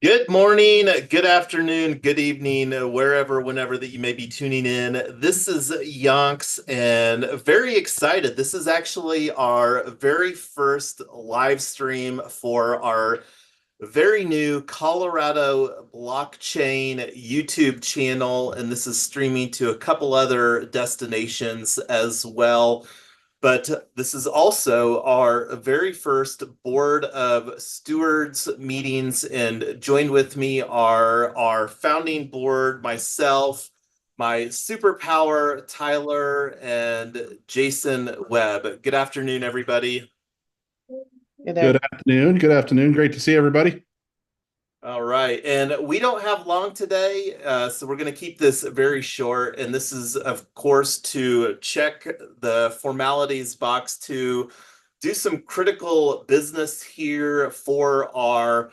Good morning, good afternoon, good evening, wherever, whenever that you may be tuning in. This is Yonks and very excited. This is actually our very first live stream for our very new Colorado Blockchain YouTube channel, and this is streaming to a couple other destinations as well. But this is also our very first Board of Stewards meetings, and joined with me are our founding board, myself, my superpower, Tyler, and Jason Webb. Good afternoon, everybody. Hey Good there. afternoon. Good afternoon. Great to see everybody. All right. And we don't have long today, so we're going to keep this very short. And this is, of course, to check the formalities box to do some critical business here for our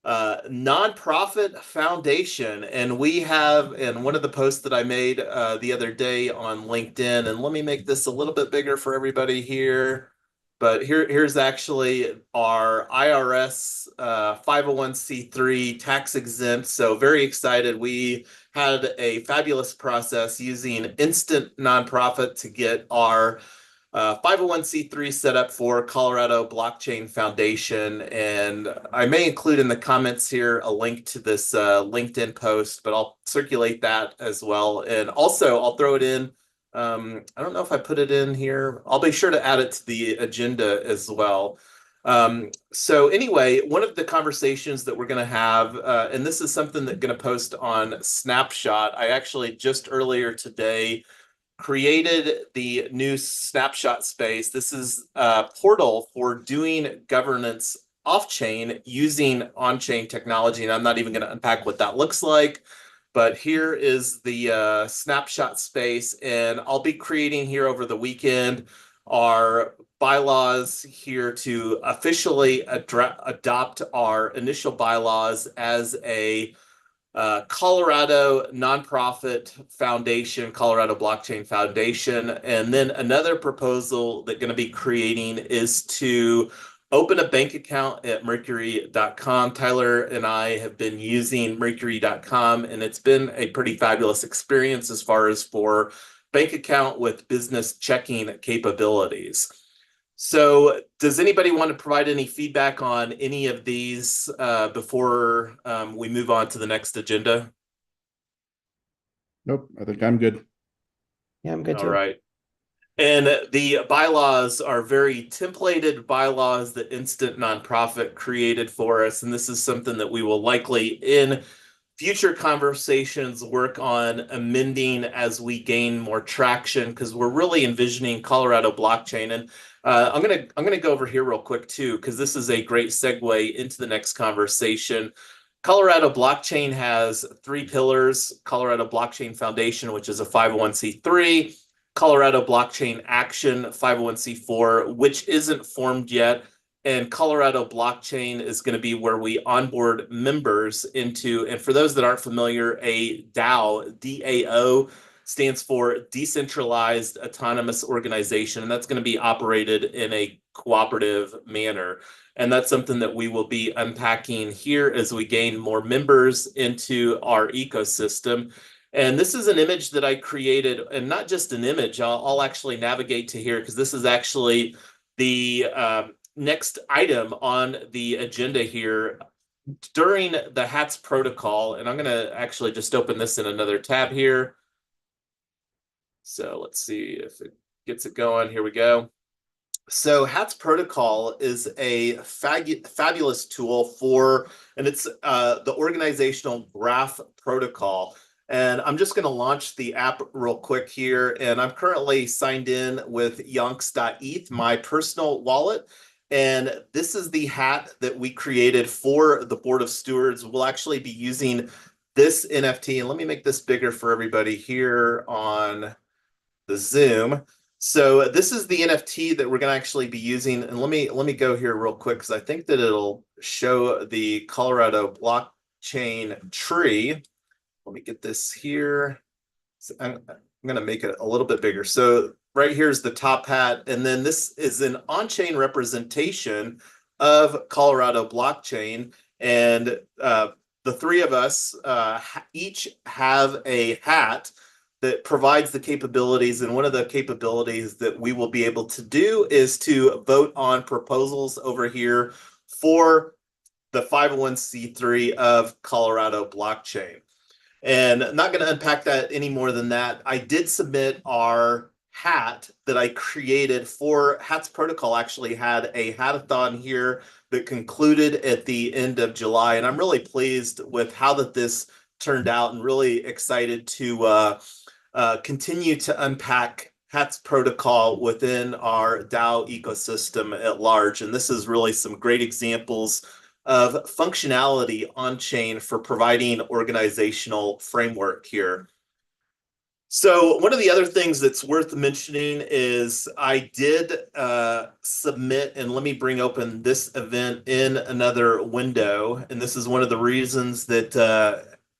nonprofit foundation. And we have, in one of the posts that I made the other day on LinkedIn, and let me make this a little bit bigger for everybody here. But here's actually our IRS 501c3 tax exempt. So very excited. We had a fabulous process using Instant Nonprofit to get our 501c3 set up for Colorado Blockchain Foundation. And I may include in the comments here a link to this LinkedIn post, but I'll circulate that as well. And also, I'll throw it in. I don't know if I put it in here. I'll be sure to add it to the agenda as well. So anyway, one of the conversations that we're going to have, and this is something that's going to post on Snapshot. I actually just earlier today created the new Snapshot space. This is a portal for doing governance off-chain using on-chain technology, and I'm not even going to unpack what that looks like. But here is the Snapshot space, and I'll be creating here over the weekend our bylaws here to officially adopt our initial bylaws as a Colorado nonprofit foundation, Colorado Blockchain Foundation. And then another proposal that going to be creating is to open a bank account at mercury.com. Tyler and I have been using mercury.com, and it's been a pretty fabulous experience as far as for bank account with business checking capabilities. So does anybody want to provide any feedback on any of these before we move on to the next agenda? Nope, I think I'm good. Yeah, I'm good All too. right. And the bylaws are very templated bylaws that Instant Nonprofit created for us. And this is something that we will likely, in future conversations, work on amending as we gain more traction, because we're really envisioning Colorado blockchain. And I'm gonna go over here real quick too, because this is a great segue into the next conversation. Colorado blockchain has three pillars: Colorado Blockchain Foundation, which is a 501c3; Colorado Blockchain Action 501c4, which isn't formed yet; and Colorado Blockchain is going to be where we onboard members into. And for those that aren't familiar, a DAO, DAO, stands for Decentralized Autonomous Organization, and that's going to be operated in a cooperative manner. And that's something that we will be unpacking here as we gain more members into our ecosystem. And this is an image that I created, and not just an image. I'll actually navigate to here, because this is actually the next item on the agenda here during the HATS protocol. And I'm going to actually just open this in another tab here. So let's see if it gets it going. Here we go. So HATS protocol is a fabulous tool for, and it's the organizational graph protocol. And I'm just going to launch the app real quick here. And I'm currently signed in with yonks.eth, my personal wallet. And this is the hat that we created for the Board of Stewards. We'll actually be using this NFT. And let me make this bigger for everybody here on the Zoom. So this is the NFT that we're going to actually be using. And let me go here real quick, because I think that it'll show the Colorado blockchain tree. Let me get this here. So I'm going to make it a little bit bigger. So right here is the top hat. And then this is an on-chain representation of Colorado blockchain. And the three of us each have a hat that provides the capabilities. And one of the capabilities that we will be able to do is to vote on proposals over here for the 501c3 of Colorado Blockchain. And I'm not going to unpack that any more than that. I did submit our hat that I created for Hats Protocol. Actually had a hackathon here that concluded at the end of July. And I'm really pleased with how this turned out, and really excited to continue to unpack Hats Protocol within our DAO ecosystem at large. And this is really some great examples of functionality on chain for providing organizational framework here. So one of the other things that's worth mentioning is I did submit, and let me bring open this event in another window. And this is one of the reasons that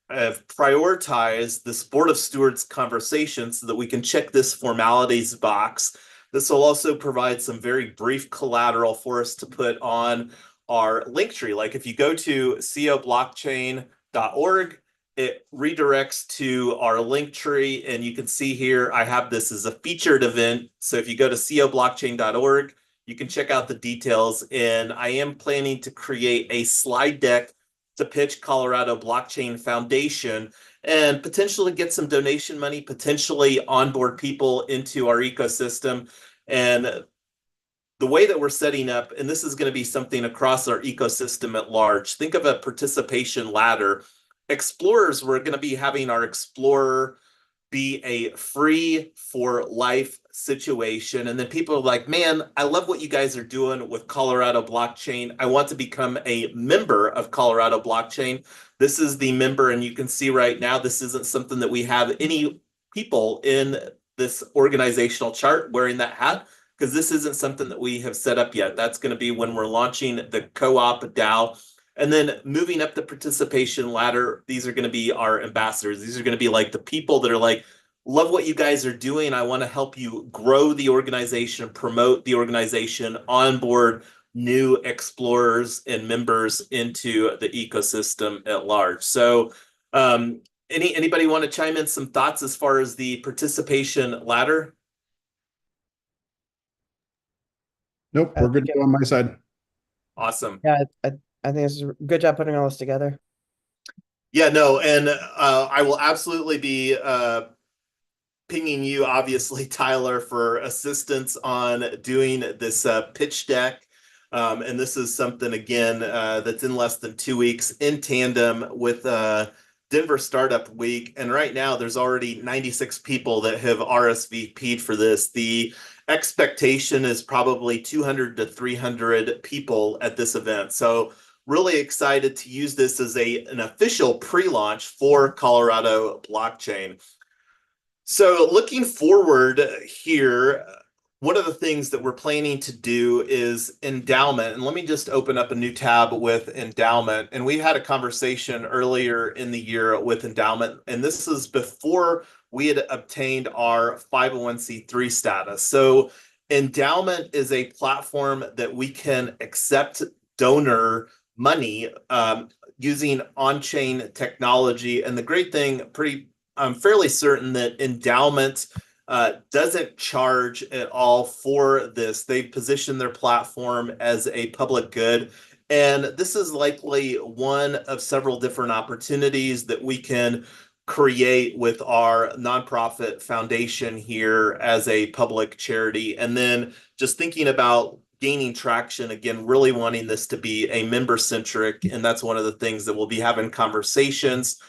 I've prioritized this Board of Stewards conversation so that we can check this formalities box. This will also provide some very brief collateral for us to put on our link tree. Like if you go to coblockchain.org, it redirects to our link tree, and you can see here I have this as a featured event. So if you go to coblockchain.org, you can check out the details. And I am planning to create a slide deck to pitch Colorado Blockchain Foundation and potentially get some donation money, potentially onboard people into our ecosystem. And the way that we're setting up, and this is going to be something across our ecosystem at large, think of a participation ladder. Explorers, we're going to be having our Explorer be a free for life situation. And then people are like, man, I love what you guys are doing with Colorado Blockchain. I want to become a member of Colorado Blockchain. This is the member, and you can see right now, this isn't something that we have any people in this organizational chart wearing that hat, because this isn't something that we have set up yet. That's going to be when we're launching the co-op DAO. And then moving up the participation ladder, these are going to be our ambassadors. These are going to be like the people that are like, love what you guys are doing. I want to help you grow the organization, promote the organization, onboard new explorers and members into the ecosystem at large. So anybody want to chime in some thoughts as far as the participation ladder? Nope, we're good to go on my side. Awesome. Yeah, I think it's a good job putting all this together. Yeah, no, and I will absolutely be pinging you, obviously, Tyler, for assistance on doing this pitch deck. And this is something, again, that's in less than 2 weeks in tandem with Denver Startup Week. And right now, there's already 96 people that have RSVP'd for this. The expectation is probably 200 to 300 people at this event. So really excited to use this as an official pre-launch for Colorado Blockchain. So looking forward here, one of the things that we're planning to do is endowment. And let me just open up a new tab with endowment. And we had a conversation earlier in the year with endowment, and this is before we had obtained our 501c3 status. So endowment is a platform that we can accept donor money using on-chain technology. And the great thing, I'm fairly certain that endowment doesn't charge at all for this. They position their platform as a public good. And this is likely one of several different opportunities that we can create with our nonprofit foundation here as a public charity. And then just thinking about gaining traction, again, really wanting this to be a member-centric. And that's one of the things that we'll be having conversations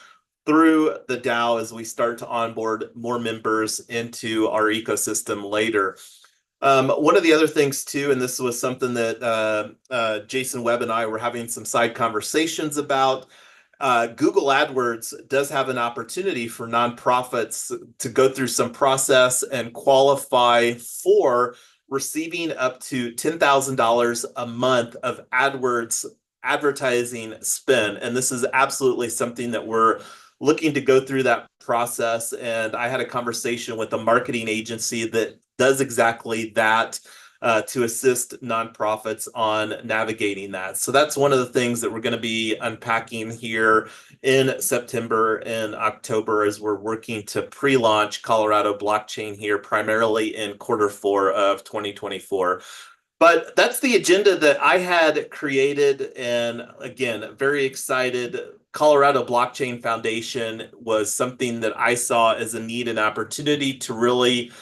through the DAO as we start to onboard more members into our ecosystem later. One of the other things too, and this was something that Jason Webb and I were having some side conversations about, Google AdWords does have an opportunity for nonprofits to go through some process and qualify for receiving up to $10,000 a month of AdWords advertising spend. And this is absolutely something that we're looking to go through that process. And I had a conversation with a marketing agency that does exactly that. to assist nonprofits on navigating that. So that's one of the things that we're going to be unpacking here in September and October as we're working to pre-launch Colorado Blockchain here, primarily in Q4 of 2024. But that's the agenda that I had created. And again, very excited. Colorado Blockchain Foundation was something that I saw as a need and opportunity to really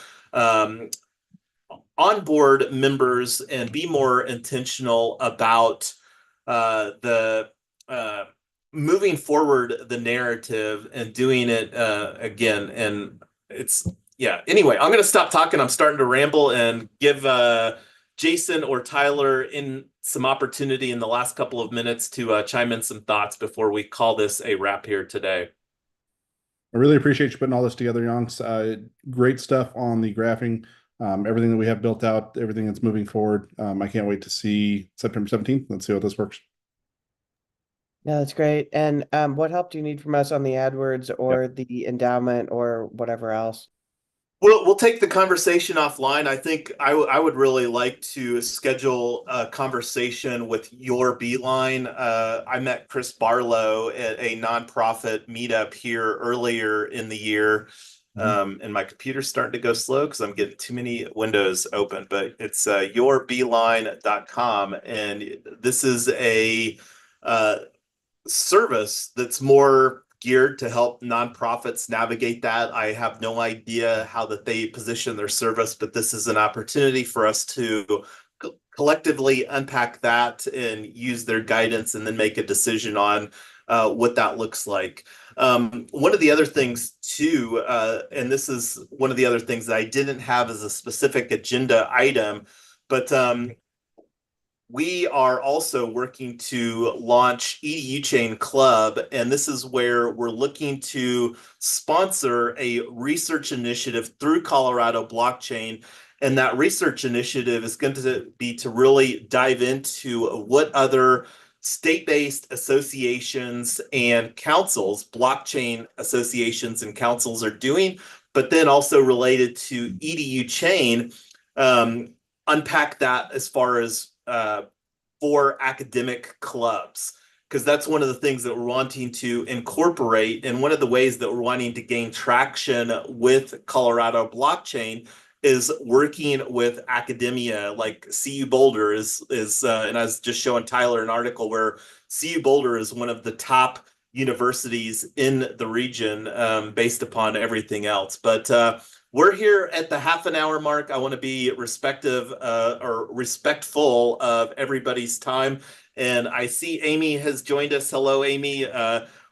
onboard members and be more intentional about the moving forward the narrative and doing it again. And it's, yeah, anyway, I'm going to stop talking. I'm starting to ramble and give Jason or Tyler in some opportunity in the last couple of minutes to chime in some thoughts before we call this a wrap here today. I really appreciate you putting all this together, Yonks. Great stuff on the graphing, everything that we have built out, everything that's moving forward. I can't wait to see September 17th. Let's see how this works. Yeah, that's great. And what help do you need from us on the AdWords or the endowment or whatever else? We'll take the conversation offline. I think I would really like to schedule a conversation with your Beeline. I met Chris Barlow at a nonprofit meetup here earlier in the year. And my computer's starting to go slow because I'm getting too many windows open, but it's yourbeeline.com. And this is a service that's more geared to help nonprofits navigate that. I have no idea how that they position their service, but this is an opportunity for us to collectively unpack that and use their guidance and then make a decision on what that looks like. One of the other things too, and this is one of the other things that I didn't have as a specific agenda item, but we are also working to launch EDU Chain Club, and this is where we're looking to sponsor a research initiative through Colorado Blockchain. And that research initiative is going to be to really dive into what other state-based associations and councils, blockchain associations and councils are doing, but then also related to EDU Chain, unpack that as far as for academic clubs, because that's one of the things that we're wanting to incorporate. And one of the ways that we're wanting to gain traction with Colorado Blockchain is working with academia. Like CU Boulder is and I was just showing Tyler an article where CU Boulder is one of the top universities in the region based upon everything else. But we're here at the half an hour mark. I want to be respectful of everybody's time. And I see Amy has joined us. Hello, Amy.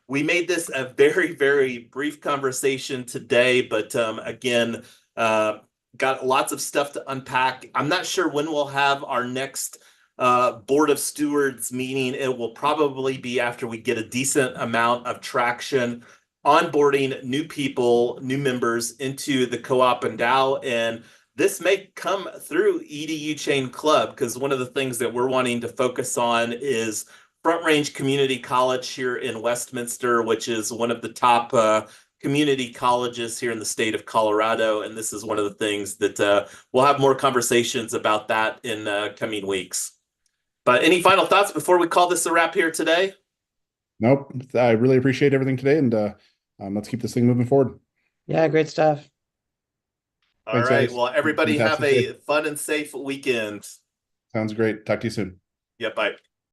We made this a very, very brief conversation today, but again, got lots of stuff to unpack. I'm not sure when we'll have our next Board of Stewards meeting. It will probably be after we get a decent amount of traction onboarding new people, new members into the co-op and DAO. And this may come through EDU Chain Club, because one of the things that we're wanting to focus on is Front Range Community College here in Westminster, which is one of the top community colleges here in the state of Colorado. And this is one of the things that we'll have more conversations about that in coming weeks. But any final thoughts before we call this a wrap here today? Nope. I really appreciate everything today, and let's keep this thing moving forward. Yeah, great stuff. All Thanks, right. guys. Well, everybody have Fantastic a fun and safe weekend. Sounds great. Talk to you soon. Yep. Bye.